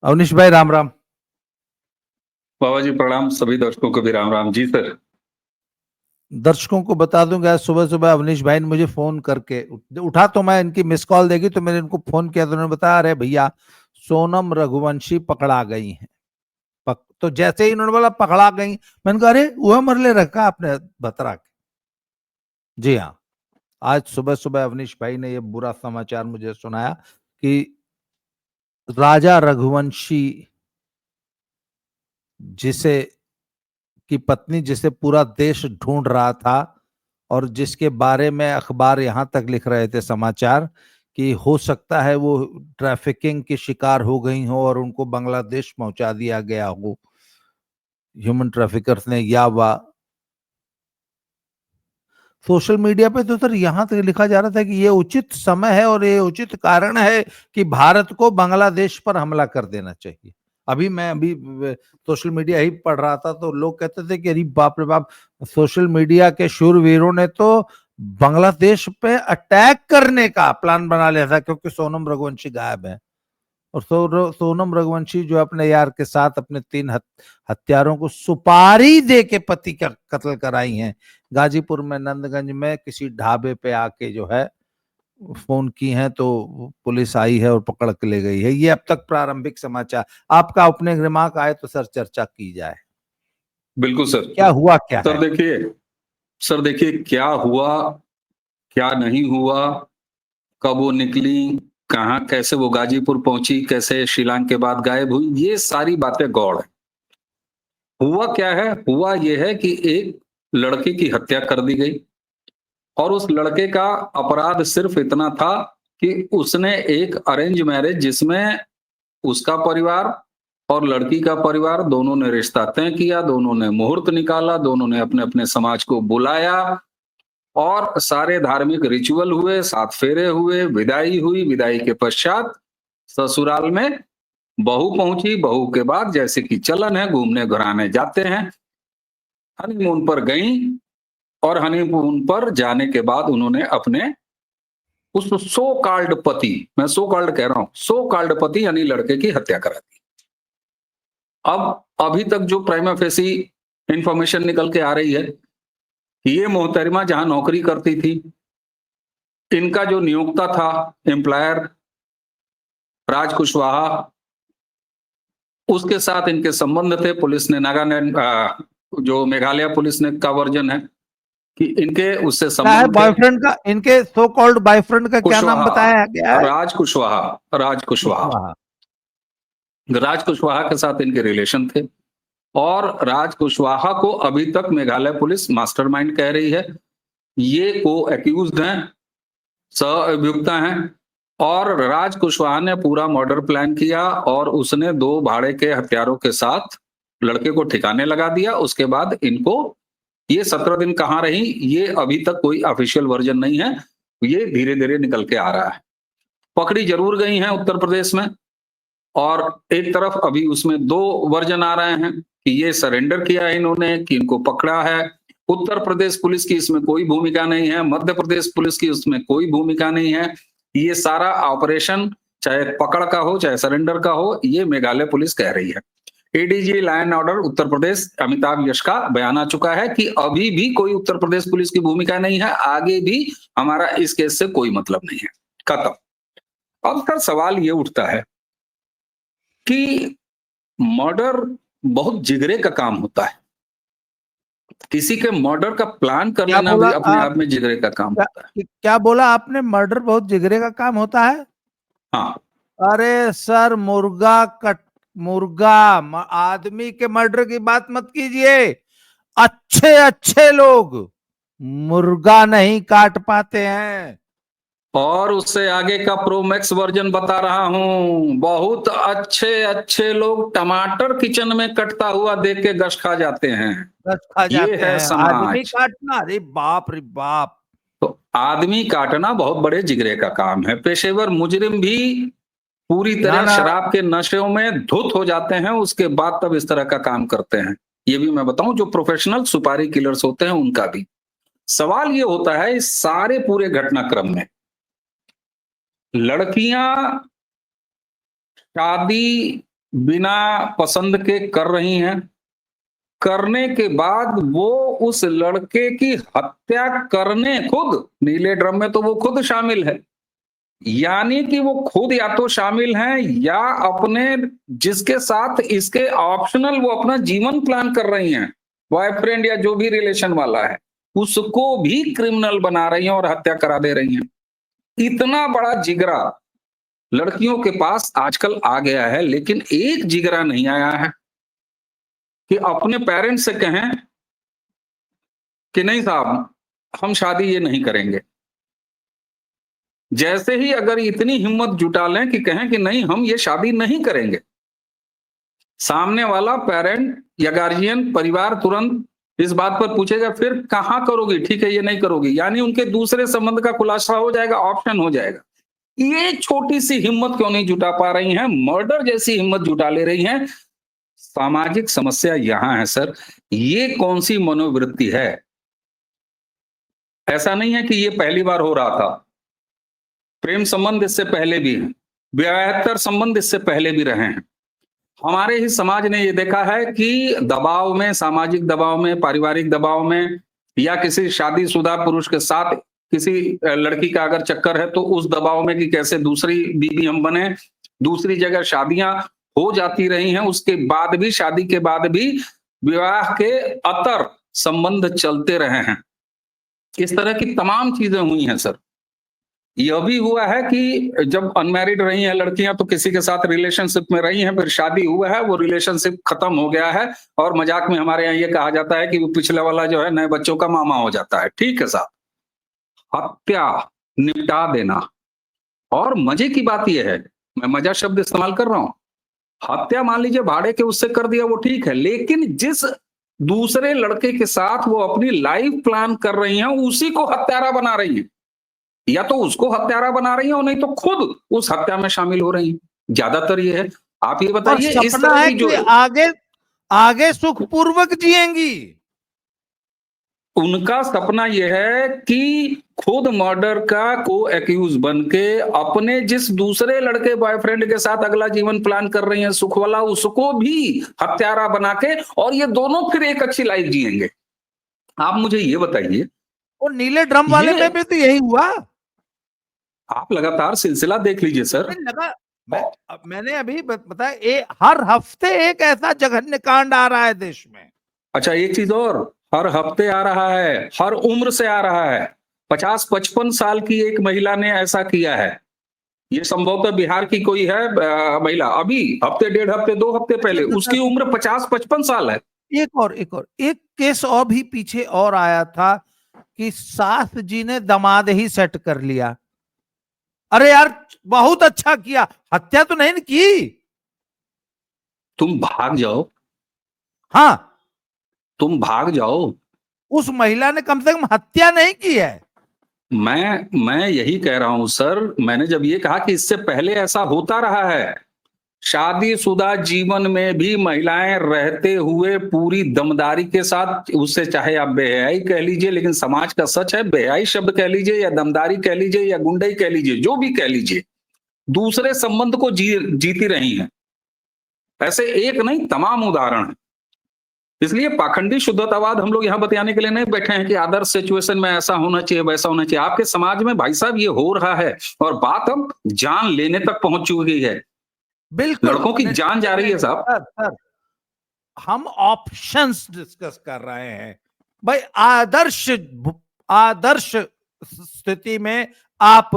अवनीश भाई राम राम। बाबा जी प्रणाम, सभी दर्शकों को भी राम राम जी सर। दर्शकों को बता दूंगा, आज सुबह सुबह अवनीश भाई ने मुझे फोन करके उठा तो मैं इनकी मिस कॉल देगी तो मैंने इनको फोन किया तो उन्होंने बताया, अरे भैया सोनम रघुवंशी पकड़ा गई हैं। तो जैसे ही उन्होंने बोला पकड़ा गई, मैंने कहा अरे वह मरले रखा आपने बतरा के। जी हाँ, आज सुबह सुबह अवनीश भाई ने यह बुरा समाचार मुझे सुनाया कि राजा रघुवंशी जिसे की पत्नी, जिसे पूरा देश ढूंढ रहा था और जिसके बारे में अखबार यहां तक लिख रहे थे समाचार कि हो सकता है वो ट्रैफिकिंग की शिकार हो गई हो और उनको बांग्लादेश पहुंचा दिया गया हो ह्यूमन ट्रैफिकर्स ने, या वा सोशल मीडिया पे तो सर यहां तक लिखा जा रहा था कि ये उचित समय है और ये उचित कारण है कि भारत को बांग्लादेश पर हमला कर देना चाहिए। मैं अभी सोशल मीडिया ही पढ़ रहा था तो लोग कहते थे कि अरे बाप रे बाप, सोशल मीडिया के शूरवीरों ने तो बांग्लादेश पे अटैक करने का प्लान बना लिया था क्योंकि सोनम रघुवंशी गायब है। और सोनम रघुवंशी जो अपने यार के साथ अपने 3 हत्यारों को सुपारी दे के पति का कत्ल कराई हैं, गाजीपुर में नंदगंज में किसी ढाबे पे आके जो है फोन की हैं तो पुलिस आई है और पकड़ के ले गई है। ये अब तक प्रारंभिक समाचार। आपका ओपनिंग रिमार्क आए तो सर चर्चा की जाए। बिल्कुल सर। क्या हुआ क्या सर है? देखिए सर देखिए क्या हुआ, क्या नहीं हुआ, कब वो निकली, कहाँ कैसे वो गाजीपुर पहुंची, कैसे शिलांग के बाद गायब हुई, ये सारी बातें गौड़ है। हुआ क्या है, हुआ ये है कि एक लड़के की हत्या कर दी गई और उस लड़के का अपराध सिर्फ इतना था कि उसने एक अरेंज मैरिज जिसमें उसका परिवार और लड़की का परिवार दोनों ने रिश्ता तय किया, दोनों ने मुहूर्त निकाला, दोनों ने अपने अपने समाज को बुलाया और सारे धार्मिक रिचुअल हुए, 7 फेरे हुए, विदाई हुई। विदाई के पश्चात ससुराल में बहू पहुंची, बहू के बाद जैसे कि चलन है घूमने घुराने जाते हैं, हनीमून पर गई और हनीमून पर जाने के बाद उन्होंने अपने उस सो कॉल्ड पति, मैं सो कॉल्ड कह रहा हूं, सो कॉल्ड पति यानी लड़के की हत्या करा दी। अब अभी तक जो प्राइमा फेसी इंफॉर्मेशन निकल के आ रही है, ये मोहतरमा जहां नौकरी करती थी, इनका जो नियोक्ता था एम्प्लॉयर राज कुशवाहा, उसके साथ इनके संबंध थे। पुलिस ने नागालैंड जो मेघालय पुलिस ने का वर्जन है कि इनके उससे क्या है संबंध थे। बॉयफ्रेंड का, इनके सो कॉल्ड बॉयफ्रेंड का क्या नाम कुशवाहा, बताया गया है? राज कुशवाहा, राज कुशवाहा, कुशवाहा। राज कुशवाहा के साथ इनके रिलेशन थे और राज कुशवाहा को अभी तक मेघालय पुलिस मास्टरमाइंड कह रही है। ये को एक्यूज्ड हैं, सह अभियुक्ता हैं और राज कुशवाहा ने पूरा मर्डर प्लान किया और उसने 2 भाड़े के हथियारों के साथ लड़के को ठिकाने लगा दिया। उसके बाद इनको ये 17 दिन कहाँ रही, ये अभी तक कोई ऑफिशियल वर्जन नहीं है, ये धीरे धीरे निकल के आ रहा है। पकड़ी जरूर गई हैं उत्तर प्रदेश में और एक तरफ अभी उसमें 2 वर्जन आ रहे हैं कि ये सरेंडर किया है इन्होंने, कि इनको पकड़ा है। उत्तर प्रदेश पुलिस की इसमें कोई भूमिका नहीं है, मध्य प्रदेश पुलिस की उसमें कोई भूमिका नहीं है। ये सारा ऑपरेशन चाहे पकड़ का हो चाहे सरेंडर का हो, ये मेघालय पुलिस कह रही है। ADG law and order Uttar Pradesh Amitabh यश का बयान आ चुका है कि अभी भी कोई उत्तर प्रदेश पुलिस की भूमिका नहीं है, आगे भी हमारा इस केस से कोई मतलब नहीं है, खत्म। अब सर सवाल ये उठता है कि मर्डर बहुत जिगरे का काम होता है। किसी के मर्डर का प्लान कर क्या लेना बोला भी अपने आप? आप में जिगरे का काम क्या, होता है। क्या बोला आपने? मर्डर बहुत जिगरे का काम होता है? हाँ, अरे सर, मुर्गा आदमी के मर्डर की बात मत कीजिए। अच्छे अच्छे लोग मुर्गा नहीं काट पाते हैं। और उससे आगे का प्रो मैक्स वर्जन बता रहा हूं, बहुत अच्छे अच्छे लोग टमाटर किचन में कटता हुआ देख के गश खा जाते हैं। बस खा ये जाते है हैं। आदमी समाज। काटना, अरे बाप रे बाप। तो आदमी काटना बहुत बड़े जिगरे का काम है। पेशेवर मुजरिम भी पूरी ना तरह ना, शराब के नशे में धुत हो जाते हैं, उसके बाद तब इस तरह का काम करते हैं। ये भी मैं बताऊं, जो प्रोफेशनल सुपारी किलर्स होते हैं उनका भी। सवाल ये होता है इस सारे पूरे घटनाक्रम में, लड़कियां शादी बिना पसंद के कर रही हैं, करने के बाद वो उस लड़के की हत्या करने खुद, नीले ड्रम में तो वो खुद शामिल है, यानी कि वो खुद या तो शामिल हैं या अपने जिसके साथ इसके ऑप्शनल वो अपना जीवन प्लान कर रही हैं, बॉयफ्रेंड या जो भी रिलेशन वाला है, उसको भी क्रिमिनल बना रही हैं और हत्या करा दे रही हैं। इतना बड़ा जिगरा लड़कियों के पास आजकल आ गया है, लेकिन एक जिगरा नहीं आया है कि अपने पेरेंट्स से कहें कि नहीं साहब, हम शादी ये नहीं करेंगे। जैसे ही अगर इतनी हिम्मत जुटा लें कि कहें कि नहीं हम ये शादी नहीं करेंगे, सामने वाला पेरेंट या गार्जियन परिवार तुरंत इस बात पर पूछेगा फिर कहां करोगी, ठीक है ये नहीं करोगी, यानी उनके दूसरे संबंध का खुलासा हो जाएगा, ऑप्शन हो जाएगा। ये छोटी सी हिम्मत क्यों नहीं जुटा पा रही हैं, मर्डर जैसी हिम्मत जुटा ले रही हैं। सामाजिक समस्या यहां है सर, ये कौन सी मनोवृत्ति है? ऐसा नहीं है कि ये पहली बार हो रहा था, प्रेम संबंध इससे पहले भी हैं, विवाहेतर संबंध इससे पहले भी रहे हैं। हमारे ही समाज ने ये देखा है कि दबाव में, सामाजिक दबाव में, पारिवारिक दबाव में, या किसी शादीशुदा पुरुष के साथ किसी लड़की का अगर चक्कर है तो उस दबाव में कि कैसे दूसरी बीवी हम बने, दूसरी जगह शादियां हो जाती रही हैं, उसके बाद भी, शादी के बाद भी विवाह के अतर संबंध चलते रहे हैं। इस तरह की तमाम चीजें हुई हैं सर। यह भी हुआ है कि जब अनमैरिड रही हैं लड़कियां तो किसी के साथ रिलेशनशिप में रही हैं, फिर शादी हुआ है, वो रिलेशनशिप खत्म हो गया है और मजाक में हमारे यहाँ ये कहा जाता है कि वो पिछले वाला जो है नए बच्चों का मामा हो जाता है। ठीक है साहब, हत्या निपटा देना। और मजे की बात यह है, मैं मजा शब्द इस्तेमाल कर रहा हूं, हत्या मान लीजिए भाड़े के उससे कर दिया वो ठीक है, लेकिन जिस दूसरे लड़के के साथ वो अपनी लाइफ प्लान कर रही हैं उसी को हत्यारा बना रही हैं, या तो उसको हत्यारा बना रही हैं और नहीं तो खुद उस हत्या में शामिल हो रही हैं। ज्यादातर ये है। आप ये बताइए, इस सपना तरह है की जो कि आगे आगे सुखपूर्वक जिएंगी, उनका सपना यह है कि खुद मर्डर का को एक्यूज बन के अपने जिस दूसरे लड़के बॉयफ्रेंड के साथ अगला जीवन प्लान कर रही हैं सुख वाला, उसको भी हत्यारा बना के, और ये दोनों फिर एक अच्छी लाइफ जिएंगे। आप मुझे ये बताइए, और नीले ड्रम वाले ये में भी तो यही हुआ। आप लगातार सिलसिला देख लीजिए सर। लगा मैंने अभी बताया, हर हफ्ते एक ऐसा जघन्य कांड आ रहा है देश में। अच्छा, एक चीज और, हर हफ्ते आ रहा है, हर उम्र से आ रहा है। 50-55 साल की एक महिला ने ऐसा किया है। ये संभवतः बिहार की कोई है महिला, अभी हफ्ते, डेढ़ हफ्ते, 2 हफ्ते पहले, उसकी उम्र 50-55 साल है। एक केस और भी पीछे और आया था कि सास जी ने दामाद ही सेट कर लिया। अरे यार बहुत अच्छा किया, हत्या तो नहीं की। तुम भाग जाओ, हाँ, तुम भाग जाओ। उस महिला ने कम से कम हत्या नहीं की है। मैं यही कह रहा हूं सर, मैंने जब ये कहा कि इससे पहले ऐसा होता रहा है, शादीशुदा जीवन में भी महिलाएं रहते हुए पूरी दमदारी के साथ, उससे चाहे आप बेहयाई कह लीजिए, लेकिन समाज का सच है, बेहयाई शब्द कह लीजिए या दमदारी कह लीजिए या गुंडई कह लीजिए, जो भी कह लीजिए, दूसरे संबंध को जीती रही हैं। ऐसे एक नहीं, तमाम उदाहरण है। इसलिए पाखंडी शुद्धतावाद हम लोग यहां बताने के लिए नहीं बैठे हैं कि आदर्श सिचुएशन में ऐसा होना चाहिए, वैसा होना चाहिए। आपके समाज में भाई साहब ये हो रहा है और बात अब जान लेने तक पहुंच चुकी है। बिल्कुल, लड़कों की जान जा रही है साहब। सर, हम ऑप्शंस डिस्कस कर रहे हैं भाई। आदर्श स्थिति में आप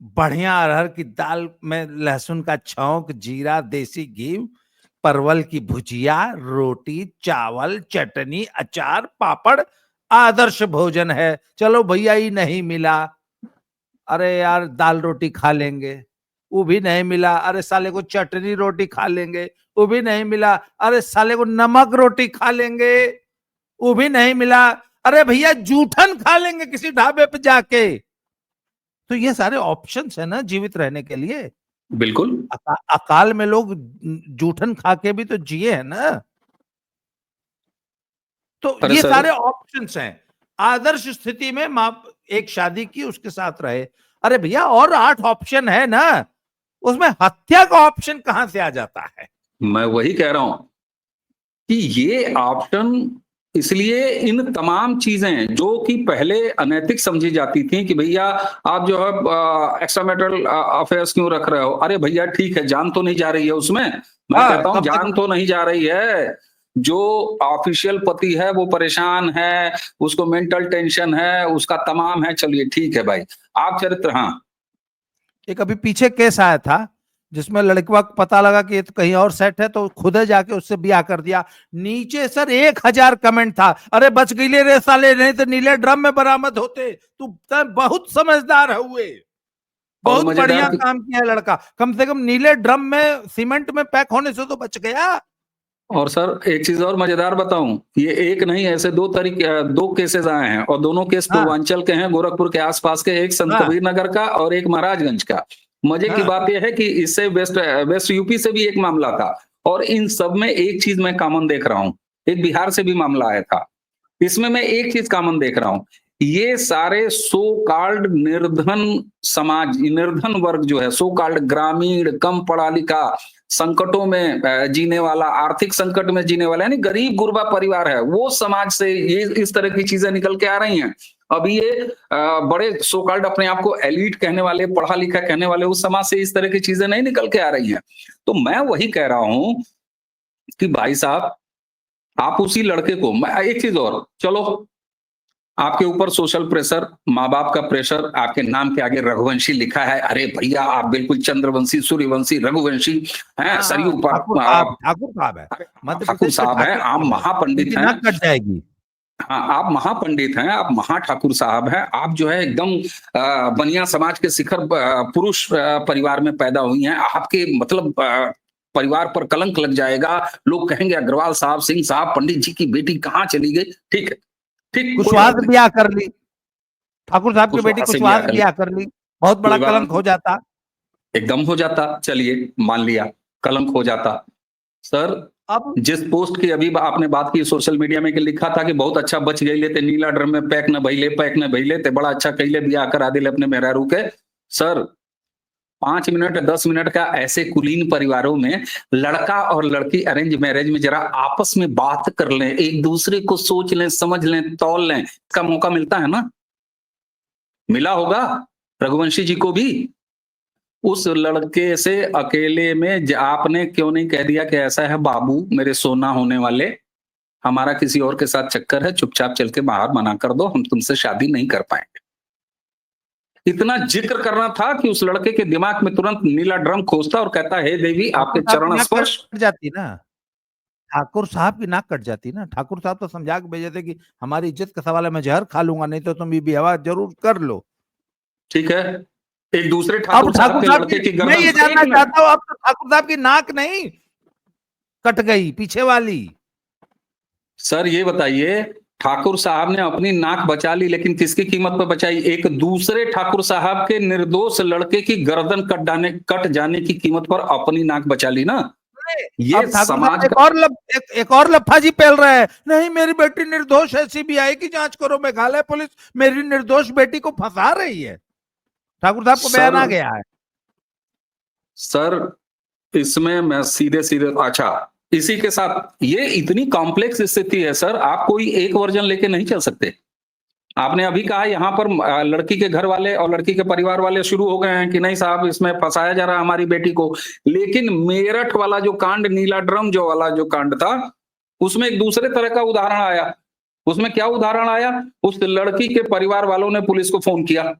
बढ़िया अरहर की दाल में लहसुन का छौंक, जीरा, देसी घी, परवल की भुजिया, रोटी, चावल, चटनी, अचार, पापड़ आदर्श भोजन है। चलो भैया ही नहीं मिला, अरे यार दाल रोटी खा लेंगे, वो भी नहीं मिला, अरे साले को चटनी रोटी खा लेंगे, वो भी नहीं मिला, अरे साले को नमक रोटी खा लेंगे, वो भी नहीं मिला, अरे भैया जूठन खा लेंगे किसी ढाबे पे जाके। तो ये सारे ऑप्शंस है ना जीवित रहने के लिए। बिल्कुल। अकाल में लोग जूठन खा के भी तो जिए हैं ना। तो ये सारे ऑप्शंस हैं। आदर्श स्थिति में मां एक शादी की, उसके साथ रहे। अरे भैया और 8 ऑप्शन है ना, उसमें हत्या का ऑप्शन कहां से आ जाता है? मैं वही कह रहा हूं कि ये ऑप्शन, इसलिए इन तमाम चीजें जो कि पहले अनैतिक समझी जाती थी कि भैया आप जो है एक्स्ट्रा मैरिटल अफेयर्स क्यों रख रहे हो, अरे भैया ठीक है, जान तो नहीं जा रही है उसमें, मैं कहता हूं कम से जान कम तो नहीं जा रही है, जो ऑफिशियल पति है वो परेशान है, उसको मेंटल टेंशन है, उसका तमाम है, चलिए ठीक है भाई, आप चरित्र, हाँ एक अभी पीछे केस आया था जिसमें लड़का को पता लगा कि ये तो कहीं और सेट है, तो खुद जाके उससे ब्याह कर दिया। नीचे सर 1000 कमेंट था, अरे बच गई रे साले, नहीं तो नीले ड्रम में बरामद होते। तू बहुत समझदार है हुए, और बहुत बढ़िया मजेदार, काम किया है लड़का, कम से कम नीले ड्रम में सीमेंट में पैक होने से तो बच गया। और सर एक चीज और मजेदार बताऊं, ये एक नहीं ऐसे दो केसेस आए हैं, और दोनों केस हाँ पूर्वांचल के हैं, गोरखपुर के आसपास के, एक संत हाँ कबीर नगर का और एक महाराजगंज का। मजे की हाँ बात यह है कि इससे वेस्ट वेस्ट यूपी से भी एक मामला था, और इन सब में एक चीज मैं कॉमन देख रहा हूं, एक बिहार से भी मामला आया था, इसमें मैं एक चीज कॉमन देख रहा हूं, ये सारे सो कॉल्ड निर्धन समाज, निर्धन वर्ग जो है, सो कॉल्ड ग्रामीण, कम पढ़ा लिखा, संकटों में जीने वाला, आर्थिक संकट में जीने वाला, यानी गरीब गुरबा परिवार है, वो समाज से ये इस तरह की चीजें निकल के आ रही हैं। अब ये बड़े सो कॉल्ड अपने आप को एलिट कहने वाले, पढ़ा लिखा कहने वाले, उस समाज से इस तरह की चीजें नहीं निकल के आ रही हैं। तो मैं वही कह रहा हूं कि भाई साहब, आप उसी लड़के को, मैं एक चीज और, चलो आपके ऊपर सोशल प्रेशर, माँ बाप का प्रेशर, आपके नाम के आगे रघुवंशी लिखा है, अरे भैया आप बिल्कुल चंद्रवंशी, सूर्यवंशी, रघुवंशी हैं, हाँ सरयू हाँ, पर, ठाकुर साहब है, अरे मध्य ठाकुर प्रदेश के साहब हैं, ठाकुर आप साहब है, महापंडित इनकी हैं, नाक कट जाएगी। हाँ आप महापंडित हैं, आप महाठाकुर साहब हैं, आप जो है एकदम बनिया समाज के शिखर पुरुष परिवार में पैदा हुई हैं, आपके मतलब परिवार पर कलंक लग जाएगा, लोग कहेंगे अग्रवाल साहब, सिंह साहब, पंडित जी की बेटी कहाँ चली गई, ठीक है, ठीक, कोई कुशवाहा बात से नहीं, ब्याह कर ली, ठाकुर साहब की बेटी कुशवाहा से कुशवाहा ब्याह से कर ली, ब्याह कर ली, बहुत बड़ा कोई बात कलंक नहीं, हो जाता। एकदम हो जाता, चलिए मान लिया, कलंक हो जाता। सर अब जिस पोस्ट की अभी आपने बात की सोशल मीडिया में, कि लिखा था कि बहुत अच्छा बच गई लेते, नीला ड्रम में पैक न भइले, पैक न भइले ते, बड़ा अच्छा कैले बियाह करा दिले अपने मेहरारू के। सर 5 मिनट 10 मिनट का ऐसे कुलीन परिवारों में, लड़का और लड़की अरेंज मैरिज में जरा आपस में बात कर लें, एक दूसरे को सोच लें, समझ लें, तौल लें, इसका मौका मिलता है ना, मिला होगा रघुवंशी जी को भी। उस लड़के से अकेले में आपने क्यों नहीं कह दिया कि ऐसा है बाबू मेरे सोना होने वाले, हमारा किसी और के साथ चक्कर है, चुपचाप चल के बाहर मना कर दो, हम तुमसे शादी नहीं कर पाएंगे। इतना जिक्र करना था कि उस लड़के के दिमाग में तुरंत नीला ड्रम खोजता और कहता, हे देवी आपके ठाकुर साहब की चरण नाक स्पर्श। कट जाती ना, ठाकुर साहब की नाक कट जाती ना, ठाकुर साहब तो समझा के भेजे थे कि हमारी इज्जत का सवाल है, मैं जहर खा लूंगा, नहीं तो तुम ये ब्याह जरूर कर लो। ठीक है, एक दूसरे अब ठाकुर साहब ठाकुर के साहब लड़के की की, मैं गर्दन, ये एक जानना मिनट, चाहता हूँ, अब तो ठाकुर साहब की नाक नहीं कट गई, पीछे वाली। सर ये बताइए, ठाकुर साहब ने अपनी नाक बचा ली, लेकिन किसकी कीमत पर बचाई, एक दूसरे ठाकुर साहब के निर्दोष लड़के की गर्दन कट जाने की कीमत पर अपनी नाक बचा ली ना। ये अब ठाकुर साहब समाज का, एक और लफाजी पेल रहे हैं, नहीं मेरी बेटी निर्दोष है, सीबीआई की जांच करो, मेघालय पुलिस मेरी निर्दोष बेटी को फंसा रही है, ठाकुर साहब को बयान सर आ गया है। सर इसमें मैं सीधे सीधे, अच्छा इसी के साथ, ये इतनी कॉम्प्लेक्स स्थिति है सर, आप कोई एक वर्जन लेके नहीं चल सकते। आपने अभी कहा यहाँ पर लड़की के घर वाले और लड़की के परिवार वाले शुरू हो गए हैं कि नहीं साहब इसमें फंसाया जा रहा है हमारी बेटी को, लेकिन मेरठ वाला जो कांड, नीला ड्रम जो वाला जो कांड था, उसमें एक दूसरे तरह का उदाहरण आया। उसमें क्या उदाहरण आया, उस लड़की के परिवार वालों ने पुलिस को फोन किया,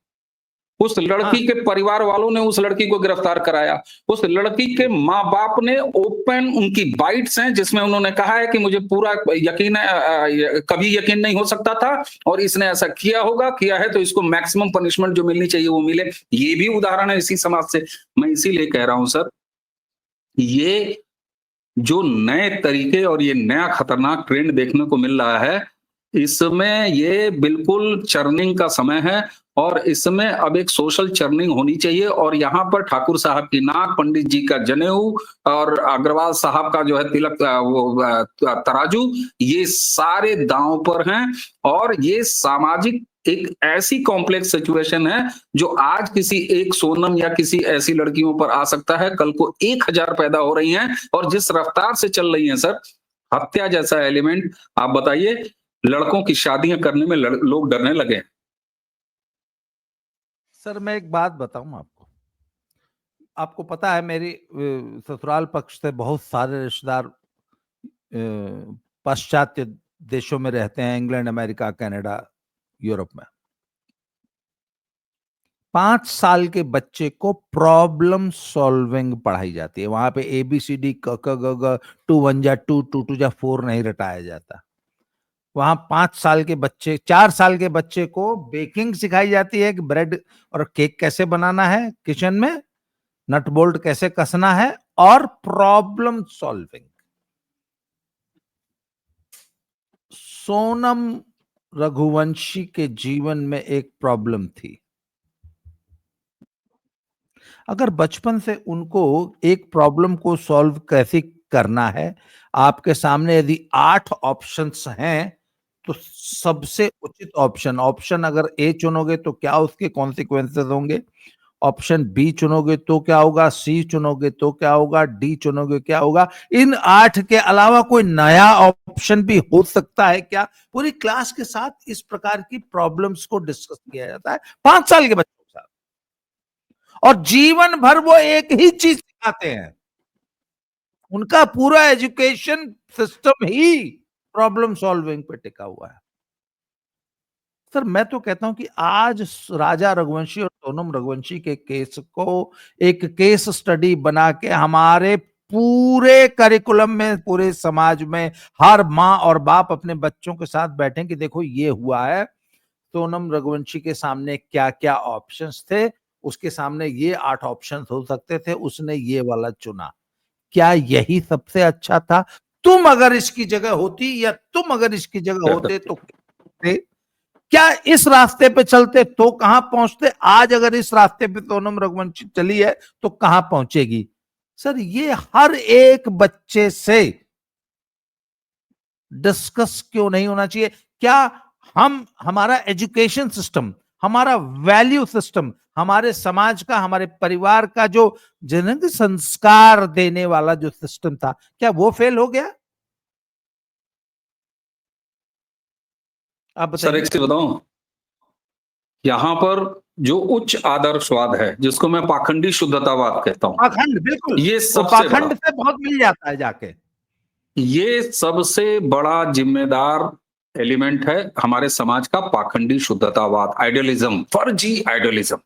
उस हाँ लड़की के परिवार वालों ने उस लड़की को गिरफ्तार कराया, उस लड़की के माँ बाप ने ओपन, उनकी बाइट्स हैं जिसमें उन्होंने कहा है कि मुझे पूरा यकीन है, कभी यकीन नहीं हो सकता था, और इसने ऐसा किया होगा, किया है तो इसको मैक्सिमम पनिशमेंट जो मिलनी चाहिए वो मिले। ये भी उदाहरण है इसी समाज से। मैं इसीलिए कह रहा हूं सर, ये जो नए तरीके और ये नया खतरनाक ट्रेंड देखने को मिल रहा है, इसमें ये बिल्कुल चर्निंग का समय है, और इसमें अब एक सोशल चर्निंग होनी चाहिए। और यहाँ पर ठाकुर साहब की नाक, पंडित जी का जनेऊ, और अग्रवाल साहब का जो है तिलक, तराजू, ये सारे दांव पर हैं, और ये सामाजिक एक ऐसी कॉम्प्लेक्स सिचुएशन है जो आज किसी एक सोनम या किसी ऐसी लड़कियों पर आ सकता है, कल को 1000 पैदा हो रही हैं, और जिस रफ्तार से चल रही हैं सर, हत्या जैसा एलिमेंट, आप बताइए, लड़कों की शादियां करने में लोग डरने लगे। सर मैं एक बात बताऊं आपको, आपको पता है मेरी ससुराल पक्ष से बहुत सारे रिश्तेदार पाश्चात्य देशों में रहते हैं, इंग्लैंड, अमेरिका, कनाडा, यूरोप में। 5 साल के बच्चे को प्रॉब्लम सॉल्विंग पढ़ाई जाती है वहां पे। ABCD क ख ग घ 2 1 जा 2 2 2 जा 4 नहीं रटाया जाता वहां। 5 साल के बच्चे, 4 साल के बच्चे को बेकिंग सिखाई जाती है कि ब्रेड और केक कैसे बनाना है किचन में, नट बोल्ट कैसे कसना है, और प्रॉब्लम सॉल्विंग। सोनम रघुवंशी के जीवन में एक प्रॉब्लम थी। अगर बचपन से उनको एक प्रॉब्लम को सॉल्व कैसे करना है, आपके सामने यदि 8 ऑप्शंस हैं, तो सबसे उचित ऑप्शन अगर ए चुनोगे तो क्या उसके कॉन्सिक्वेंसेस होंगे, ऑप्शन बी चुनोगे तो क्या होगा, सी चुनोगे तो क्या होगा, डी चुनोगे क्या होगा। इन 8 के अलावा कोई नया ऑप्शन भी हो सकता है क्या? पूरी क्लास के साथ इस प्रकार की प्रॉब्लम्स को डिस्कस किया जाता है 5 साल के बच्चों के साथ, और जीवन भर वो एक ही चीज सिखाते हैं। उनका पूरा एजुकेशन सिस्टम ही प्रॉब्लम सॉल्विंग पे टिका हुआ है। सर मैं तो कहता हूं कि आज राजा रघुवंशी और सोनम रघुवंशी के केस को एक केस स्टडी बना के हमारे पूरे करिकुलम में, पूरे समाज में हर माँ और बाप अपने बच्चों के साथ बैठे कि देखो ये हुआ है, सोनम रघुवंशी के सामने क्या क्या ऑप्शंस थे, उसके सामने ये 8 ऑप्शंस हो सकते थे, उसने ये वाला चुना। क्या यही सबसे अच्छा था? तुम अगर इसकी जगह होती या तुम अगर इसकी जगह होते तो क्या इस रास्ते पे चलते तो कहां पहुंचते? आज अगर इस रास्ते पे सोनम रघुवंशी चली है तो कहां पहुंचेगी? सर ये हर एक बच्चे से डिस्कस क्यों नहीं होना चाहिए? क्या हमारा एजुकेशन सिस्टम, हमारा वैल्यू सिस्टम, हमारे समाज का, हमारे परिवार का जो जनक संस्कार देने वाला जो सिस्टम था, क्या वो फेल हो गया? आप सर बताइए। एक चीज बताऊं, यहाँ पर जो उच्च आदर्शवाद है, जिसको मैं पाखंडी शुद्धतावाद कहता हूं, पाखंड, बिल्कुल, ये वो सबसे पाखंड बड़ा, से बहुत मिल जाता है जाके। ये सबसे बड़ा जिम्मेदार एलिमेंट है हमारे समाज का, पाखंडी शुद्धतावाद, आइडियलिज्म, फर्जी आइडियलिज्म।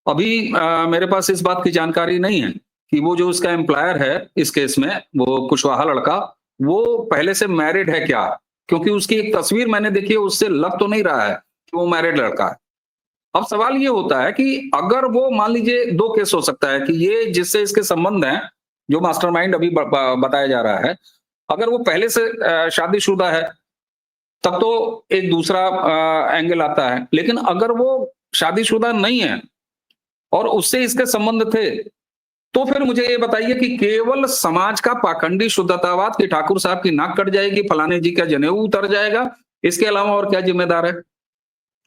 अभी मेरे पास इस बात की जानकारी नहीं है कि वो जो उसका एम्प्लॉयर है इस केस में, वो कुशवाहा लड़का, वो पहले से मैरिड है क्या, क्योंकि उसकी एक तस्वीर मैंने देखी है, उससे लग तो नहीं रहा है कि वो मैरिड लड़का है। अब सवाल ये होता है कि अगर वो, मान लीजिए 2 केस हो सकता है कि ये जिससे इसके संबंध हैं, जो मास्टरमाइंड अभी बताया जा रहा है, अगर वो पहले से शादीशुदा है तब तो एक दूसरा एंगल आता है, लेकिन अगर वो शादीशुदा नहीं है और उससे इसके संबंध थे, तो फिर मुझे ये बताइए कि केवल समाज का पाखंडी शुद्धतावाद कि ठाकुर साहब की नाक कट जाएगी, फलाने जी का जनेऊ उतर जाएगा, इसके अलावा और क्या जिम्मेदार है?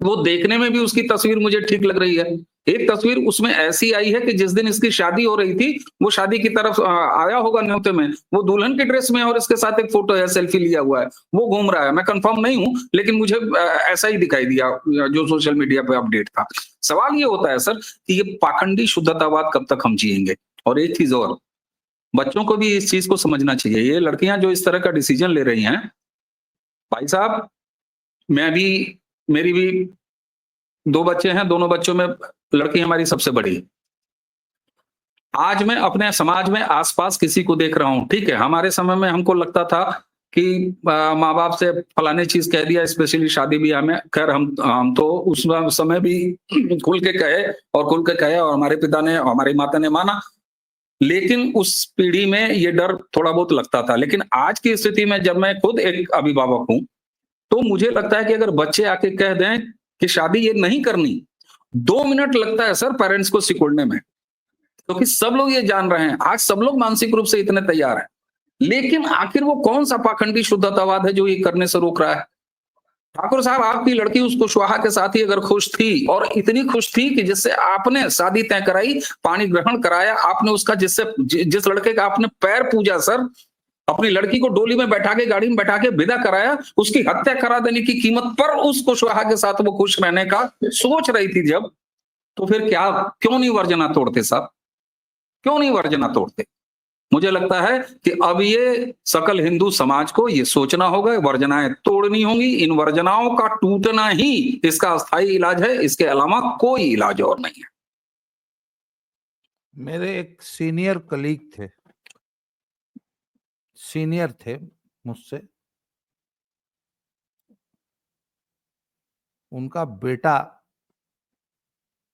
वो देखने में भी उसकी तस्वीर मुझे ठीक लग रही है। एक तस्वीर उसमें ऐसी आई है कि जिस दिन इसकी शादी हो रही थी, वो शादी की तरफ आया होगा न्योते में, वो दुल्हन की ड्रेस में और इसके साथ एक फोटो है, सेल्फी लिया हुआ है, वो घूम रहा है। मैं कंफर्म नहीं हूं, लेकिन मुझे ऐसा ही दिखाई दिया जो सोशल मीडिया पे अपडेट था। सवाल ये होता है सर कि ये पाखंडी शुद्धतावाद कब तक हम जिएंगे? और एक चीज और, बच्चों को भी इस चीज को समझना चाहिए। ये लड़कियां जो इस तरह का डिसीजन ले रही हैं, भाई साहब, मैं भी, मेरी भी 2 बच्चे हैं, दोनों बच्चों में लड़की हमारी सबसे बड़ी है। आज मैं अपने समाज में आसपास किसी को देख रहा हूं, ठीक है, हमारे समय में हमको लगता था कि माँ बाप से फलाने चीज कह दिया, स्पेशली शादी ब्याह में, खैर हम तो उस समय भी खुल के कहे और हमारे पिता ने, हमारी माता ने माना, लेकिन उस पीढ़ी में ये डर थोड़ा बहुत लगता था। लेकिन आज की स्थिति में जब मैं खुद एक अभिभावक हूं, तो मुझे लगता है कि अगर बच्चे आके कह दें कि शादी ये नहीं करनी, 2 मिनट लगता है सर पेरेंट्स को सिकुड़ने में, क्योंकि सब लोग ये जान रहे हैं, आज सब लोग मानसिक रूप से इतने तैयार हैं। लेकिन आखिर वो कौन सा पाखंडी शुद्धतावाद है जो ये करने से रोक रहा है? ठाकुर साहब, आपकी लड़की उस कुशवाहा के साथ ही अगर खुश थी, और इतनी खुश थी कि जिससे आपने शादी तय कराई, पानी ग्रहण कराया, आपने उसका जिस लड़के का आपने पैर पूजा सर, अपनी लड़की को डोली में बैठा के, गाड़ी में बैठा के विदा कराया, उसकी हत्या करा देने की कीमत पर उस कुशवाहा के साथ वो खुश रहने का सोच रही थी जब, तो फिर क्यों नहीं वर्जना तोड़ते साहब? क्यों नहीं वर्जना तोड़ते? मुझे लगता है कि अब ये सकल हिंदू समाज को ये सोचना होगा, वर्जनाएं तोड़नी होंगी। इन वर्जनाओं का टूटना ही इसका अस्थायी इलाज है, इसके अलावा कोई इलाज और नहीं है। मेरे एक सीनियर कलीग थे, सीनियर थे मुझसे, उनका बेटा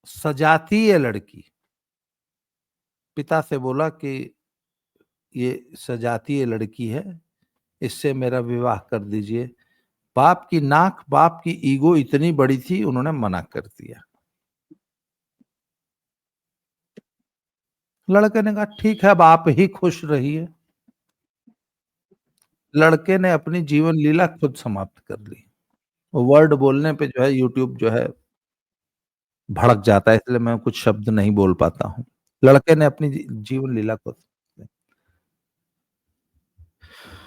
सजातीय लड़की, पिता से बोला कि ये सजातीय लड़की है, इससे मेरा विवाह कर दीजिए। बाप की नाक, बाप की ईगो इतनी बड़ी थी, उन्होंने मना कर दिया। लड़के ने कहा ठीक है, अब आप ही खुश रहिए। लड़के ने अपनी जीवन लीला खुद समाप्त कर ली। वर्ड बोलने पे जो है यूट्यूब जो है भड़क जाता है, इसलिए मैं कुछ शब्द नहीं बोल पाता हूँ। लड़के ने अपनी जीवन लीला खुद,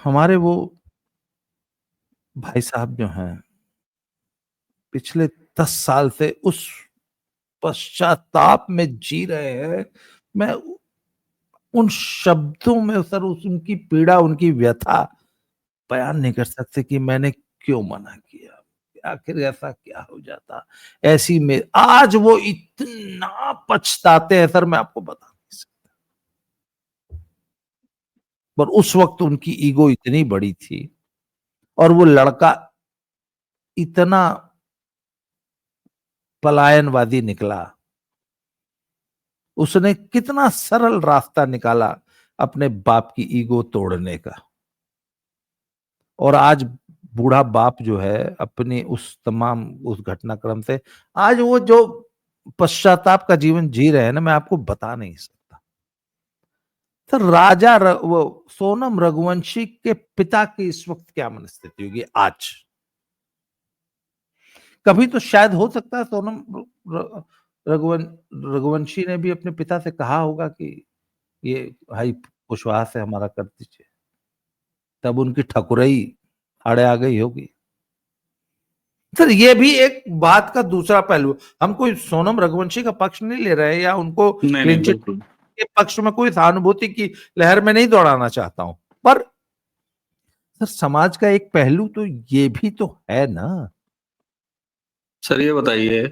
हमारे वो भाई साहब जो हैं पिछले 10 साल से उस पश्चाताप में जी रहे हैं। मैं उन शब्दों में सर उनकी पीड़ा, उनकी व्यथा बयान नहीं कर सकते कि मैंने क्यों मना किया, आखिर ऐसा क्या हो जाता। ऐसी में आज वो इतना पछताते हैं सर, मैं आपको बता नहीं सकता। पर उस वक्त उनकी ईगो इतनी बड़ी थी, और वो लड़का इतना पलायनवादी निकला। उसने कितना सरल रास्ता निकाला अपने बाप की ईगो तोड़ने का। और आज बूढ़ा बाप जो है अपनी उस तमाम उस घटनाक्रम से आज वो जो पश्चाताप का जीवन जी रहे हैं ना, मैं आपको बता नहीं सकता। सर वो सोनम रघुवंशी के पिता की इस वक्त क्या मनस्थिति होगी आज? कभी तो शायद हो सकता है सोनम रघुवन रघुवंशी ने भी अपने पिता से कहा होगा कि ये भाई कुशवाहा से हमारा कर दीजिए, तब उनकी ठकुरई आड़े आ गई होगी। सर ये भी एक बात का दूसरा पहलू, हम कोई सोनम रघुवंशी का पक्ष नहीं ले रहे या उनको नहीं क्लीन नहीं, चिट बिल्कुल के पक्ष में कोई सहानुभूति की लहर में नहीं दौड़ाना चाहता हूं, पर सर समाज का एक पहलू तो ये भी तो है ना। सर, ये बताइए,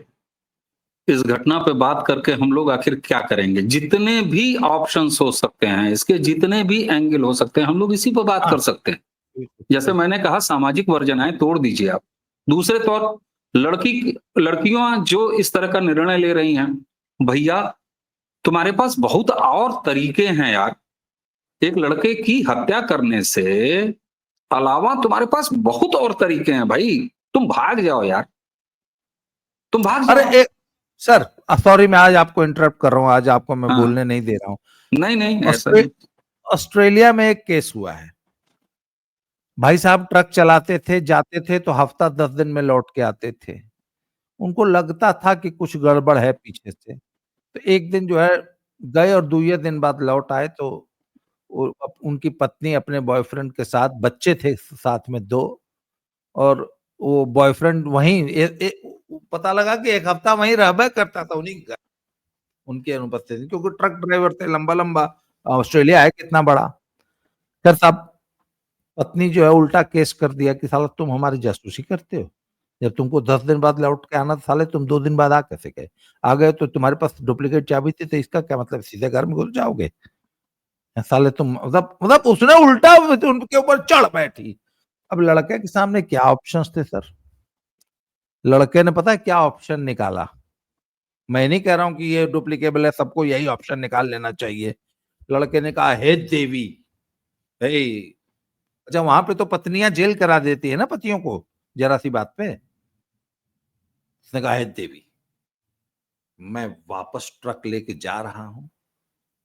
इस घटना पे बात करके हम लोग आखिर क्या करेंगे? जितने भी ऑप्शंस हो सकते हैं, इसके जितने भी एंगल हो सकते हैं, हम लोग इसी पर बात हाँ, कर सकते हैं। जैसे मैंने कहा, सामाजिक वर्जनाएं तोड़ दीजिए आप। दूसरे तौर, लड़कियां जो इस तरह का निर्णय ले रही हैं, भैया तुम्हारे पास बहुत और तरीके हैं यार। एक लड़के की हत्या करने से अलावा तुम्हारे पास बहुत और तरीके हैं भाई। तुम भाग जाओ यार, तुम भाग अरे जाओ। एक सर, सॉरी मैं आज आपको इंटरप्ट कर रहा हूं, आज आपको मैं हाँ, बोलने नहीं दे रहा हूं। नहीं नहीं, ऐसा ऑस्ट्रे, नहीं। ऑस्ट्रेलिया में एक केस हुआ है। भाई साहब ट्रक चलाते थे, जाते थे तो हफ्ता 10 दिन में लौट के आते थे। उनको लगता था कि कुछ गड़बड़ है पीछे से, तो एक दिन जो है गए और दूसरे दिन बाद लौट आए तो उनकी पत्नी अपने बॉयफ्रेंड के साथ, बच्चे थे साथ में 2, और वो बॉयफ्रेंड वहीं पता लगा कि 1 हफ्ता वहीं रहबे करता था उन्हीं के घर, उनकी अनुपस्थिति, क्योंकि ट्रक ड्राइवर थे, लंबा लंबा, ऑस्ट्रेलिया है कितना बड़ा। खैर साहब, पत्नी जो है उल्टा केस कर दिया कि साला तुम हमारी जासूसी करते हो, जब तुमको 10 दिन बाद लौट के आना था, साले तुम 2 दिन बाद आ कैसे गए? आ गए तो तुम्हारे पास डुप्लीकेट चाबी थी, तो इसका क्या मतलब, सीधे घर में घुस जाओगे? साले तुम मतलब उसने उल्टा उनके ऊपर चढ़ बैठी। अब लड़के के सामने क्या ऑप्शंस थे सर? लड़के ने पता है क्या ऑप्शन निकाला? मैं नहीं कह रहा हूं कि ये डुप्लीकेबल है, सबको यही ऑप्शन निकाल लेना चाहिए। लड़के ने कहा हे देवी, हे, अच्छा वहां पे तो पत्नियां जेल करा देती है ना पतियों को, जरा सी बात पे। उसने कहा हे देवी, मैं वापस ट्रक लेके जा रहा हूं,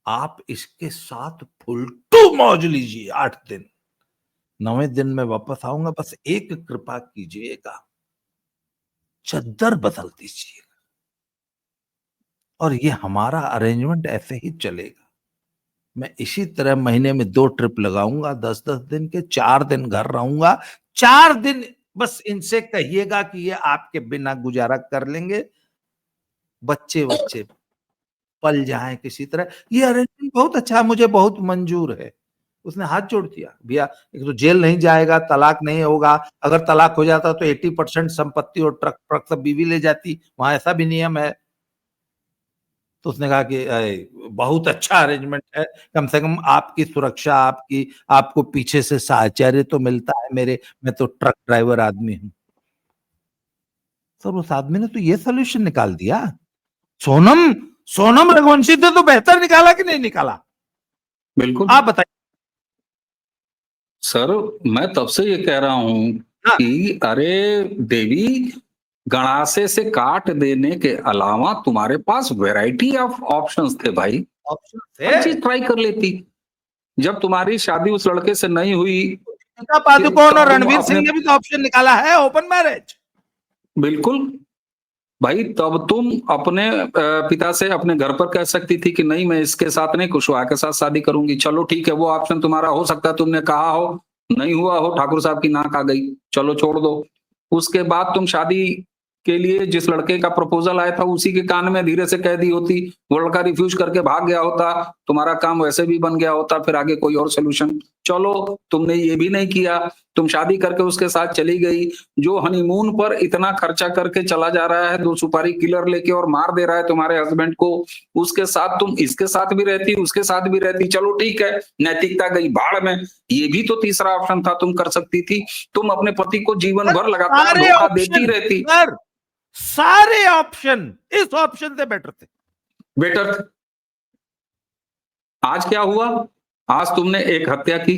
आप इसके साथ फुलटू मौज लीजिए 8 दिन, 9वें दिन में वापस आऊंगा, बस एक कृपा कीजिएगा, चद्दर बदल दीजिए और ये हमारा अरेंजमेंट ऐसे ही चलेगा। मैं इसी तरह महीने में 2 ट्रिप लगाऊंगा, 10-10 दिन के, 4 दिन घर रहूंगा, 4 दिन बस इनसे कहिएगा कि ये आपके बिना गुजारा कर लेंगे, बच्चे बच्चे पल जाएं किसी तरह। ये अरेंजमेंट बहुत अच्छा है, मुझे बहुत मंजूर है। उसने हाथ जोड़ दिया, भैया एक तो जेल नहीं जाएगा, तलाक नहीं होगा, अगर तलाक हो जाता तो 80% संपत्ति और ट्रक ट्रक सब बीवी ले जाती, वहां ऐसा भी नियम है। तो उसने कहा कि बहुत अच्छा अरेंजमेंट है, कम से कम आपकी सुरक्षा, आपकी, आपको पीछे से साहचर्य तो मिलता है मेरे, मैं तो ट्रक ड्राइवर आदमी हूं। सर उस आदमी ने तो ये सोल्यूशन निकाल दिया। सोनम सोनम रघुवंशी से तो बेहतर निकाला कि नहीं निकाला? बिल्कुल आप बताइए। सर, मैं तब से ये कह रहा हूं हाँ, कि अरे देवी, गणासे से काट देने के अलावा तुम्हारे पास वैरायटी ऑफ ऑप्शंस थे भाई, ऑप्शन हर थे। चीज ट्राई कर लेती। जब तुम्हारी शादी उस लड़के से नहीं हुई, दीपिका पादुकोण तब और तुम रणवीर अपने, सिंह ने भी तो ऑप्शन निकाला है, ओपन मैरिज। बिल्कुल भाई, तब तुम अपने पिता से अपने घर पर कह सकती थी कि नहीं, मैं इसके साथ नहीं, कुशवाहा के साथ शादी करूंगी। चलो ठीक है, वो ऑप्शन तुम्हारा हो सकता है, तुमने कहा हो, नहीं हुआ हो, ठाकुर साहब की नाक आ गई, चलो छोड़ दो। उसके बाद तुम शादी के लिए जिस लड़के का प्रपोजल आया था उसी के कान में धीरे से कह दी होती, वो लड़का रिफ्यूज करके भाग गया होता, तुम्हारा काम वैसे भी बन गया होता, फिर आगे कोई और सोल्यूशन। चलो, तुमने ये भी नहीं किया, तुम शादी करके उसके साथ चली गई। जो हनीमून पर इतना खर्चा करके चला जा रहा है, 2 सुपारी किलर लेके और मार दे रहा है तुम्हारे हस्बैंड को, उसके साथ तुम इसके साथ भी रहती, उसके साथ भी रहती, चलो ठीक है, नैतिकता गई भाड़ में। ये भी तो तीसरा ऑप्शन था, तुम कर सकती थी। तुम अपने पति को जीवन भर लगातार सारे धोखा देती ऑप्शन रहती। सर, सारे ऑप्शन इस ऑप्शन से बेटर थे। बेटर। आज क्या हुआ? आज तुमने एक हत्या की,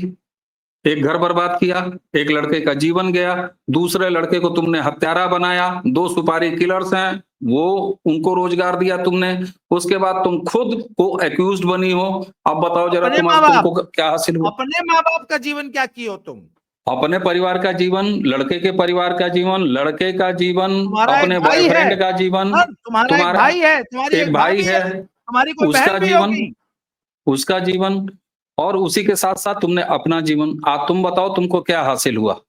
एक घर बर्बाद किया, एक लड़के का जीवन गया, दूसरे लड़के को तुमने हत्यारा बनाया, 2 सुपारी किलर्स हैं, वो उनको रोजगार दिया तुमने। उसके बाद तुम खुद को एक्यूज्ड बनी हो। अब बताओ जरा, अपने माँ बाप, तुमको क्या हासिल हुआ? अपने माँ बाप का जीवन क्या किए हो तुम? अपने परिवार का जीवन, लड़के के परिवार का जीवन, लड़के का जीवन, तुम्हारा एक अपने भाई है बॉयफ्रेंड का जीवन, सर, तुम्हारा एक तुम्हारा भाई है, तुम्हारी एक एक भाई भाभी है, है, तुम्हारी कोई उसका बहन भी जीवन, होगी। उसका जीवन, और उसी के साथ साथ तुमने अपना जीवन। आज तुम बताओ, तुमको क्या हासिल हुआ?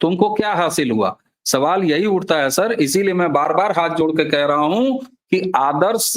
तुमको क्या हासिल हुआ? सवाल यही उठता है सर, इसीलिए मैं बार बार हाथ जोड़ के कह रहा हूं कि आदर्श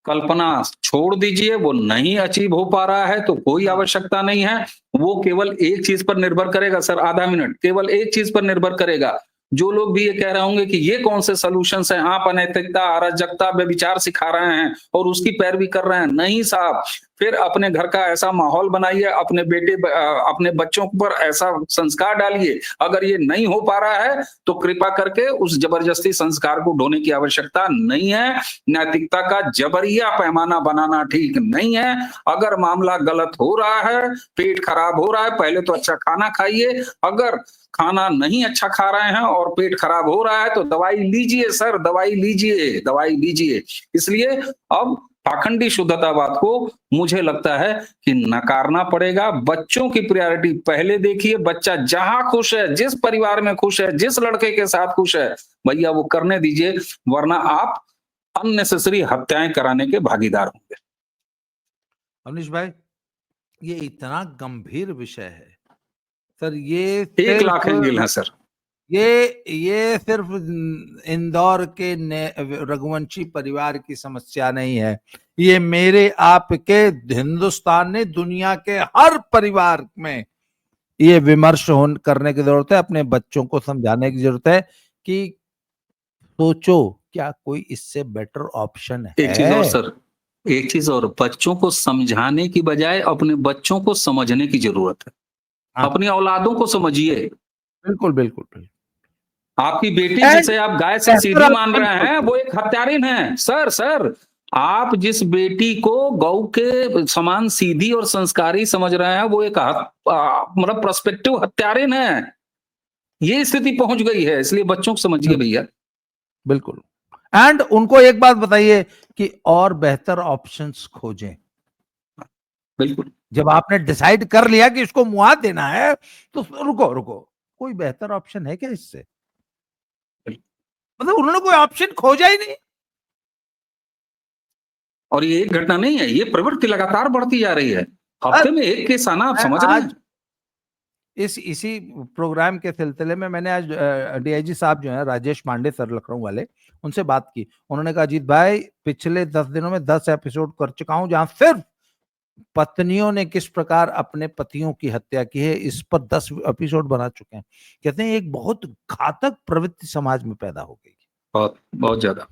कल्पना छोड़ दीजिए, वो नहीं अचीव हो पा रहा है तो कोई हाँ, आवश्यकता नहीं है। वो केवल एक चीज पर निर्भर करेगा सर, आधा मिनट, केवल एक चीज पर निर्भर करेगा। जो लोग भी ये कह रहे होंगे कि ये कौन से सॉल्यूशंस हैं, आप अनैतिकता, अराजकता, व्यभिचार सिखा रहे हैं और उसकी पैरवी कर रहे हैं, नहीं साहब। फिर अपने घर का ऐसा माहौल बनाइए, अपने बच्चों पर ऐसा संस्कार डालिए। अगर ये नहीं हो पा रहा है तो कृपा करके उस जबरदस्ती संस्कार को ढोने की आवश्यकता नहीं है। नैतिकता का जबरिया पैमाना बनाना ठीक नहीं है। अगर मामला गलत हो रहा है, पेट खराब हो रहा है, पहले तो अच्छा खाना खाइए। अगर खाना नहीं अच्छा खा रहे हैं और पेट खराब हो रहा है तो दवाई लीजिए सर, दवाई लीजिए, दवाई लीजिए। इसलिए अब पाखंडी शुद्धतावाद को मुझे लगता है कि नकारना पड़ेगा। बच्चों की प्रायोरिटी पहले देखिए, बच्चा जहां खुश है, जिस परिवार में खुश है, जिस लड़के के साथ खुश है, भैया वो करने दीजिए, वरना आप अननेसेसरी हत्याएं कराने के भागीदार होंगे। अवनीश भाई, ये इतना गंभीर विषय है सर, ये 1 लाख सिर्फ, एंगल है सर। ये सिर्फ इंदौर के रघुवंशी परिवार की समस्या नहीं है, ये मेरे आपके हिंदुस्तान ने दुनिया के हर परिवार में ये विमर्श करने की जरूरत है, अपने बच्चों को समझाने की जरूरत है कि सोचो क्या कोई इससे बेटर ऑप्शन एक चीज और है? सर, एक चीज और, बच्चों को समझाने की बजाय अपने बच्चों को समझने की जरूरत है। हाँ, अपनी औलादों को समझिए। बिल्कुल बिल्कुल बिल्कुल। आपकी बेटी एंड जिसे आप गाय से बेहतर सीधी मान ऑप्शन रहे हैं, सोचो। वो एक हत्यारिन है सर। सर, आप जिस बेटी को गौ के समान सीधी और संस्कारी समझ रहे हैं, वो एक मतलब प्रोस्पेक्टिव हत्यारिन है। ये स्थिति पहुंच गई है, इसलिए बच्चों को समझिए भैया। बिल्कुल। एंड उनको एक बात बताइए कि और बेहतर ऑप्शंस खोजें। बिल्कुल। जब आपने डिसाइड कर लिया कि इसको मुआ देना है तो रुको रुको, कोई बेहतर ऑप्शन है क्या इससे? मतलब उन्होंने कोई ऑप्शन खोजा ही नहीं। और ये एक घटना नहीं है, ये प्रवृत्ति लगातार बढ़ती जा रही है। हफ्ते में एक केस आना, आप समझ रहे हैं? इसी प्रोग्राम के सिलसिले में मैंने आज डीआईजी साहब जो है राजेश पांडे सर लखनऊ वाले, उनसे बात की। उन्होंने कहा अजीत भाई पिछले 10 दिनों में 10 एपिसोड कर चुका हूं जहां सिर्फ पत्नियों ने किस प्रकार अपने पतियों की हत्या की है, इस पर 10 एपिसोड बना चुके हैं। कहते हैं एक बहुत घातक प्रवृत्ति समाज में पैदा हो गई। बहुत बहुत ज्यादा।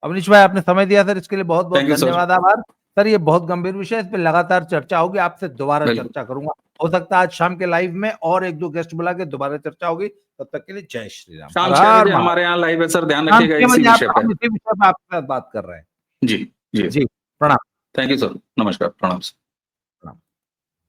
अवनीश भाई आपने समय दिया सर, इसके लिए बहुत बहुत Thank you, sir. धन्यवाद, आभार सर। ये बहुत गंभीर विषय है, इस पर लगातार चर्चा होगी, आपसे दोबारा बिल्कुल। चर्चा करूंगा। हो सकता है आज शाम के लाइव में और एक दो गेस्ट बुला के दोबारा चर्चा होगी। तब तक के लिए जय श्री राम। शाम हर 6 हर बजे महादेव। हमारे यहाँ लाइव है सर, ध्यान शाम रखिएगा 6 इसी बजे विषय पे। हम इसी विषय पे आपके साथ बात कर रहे हैं। जी जी जी प्रणाम। थैंक यू सर, नमस्कार, प्रणाम सर।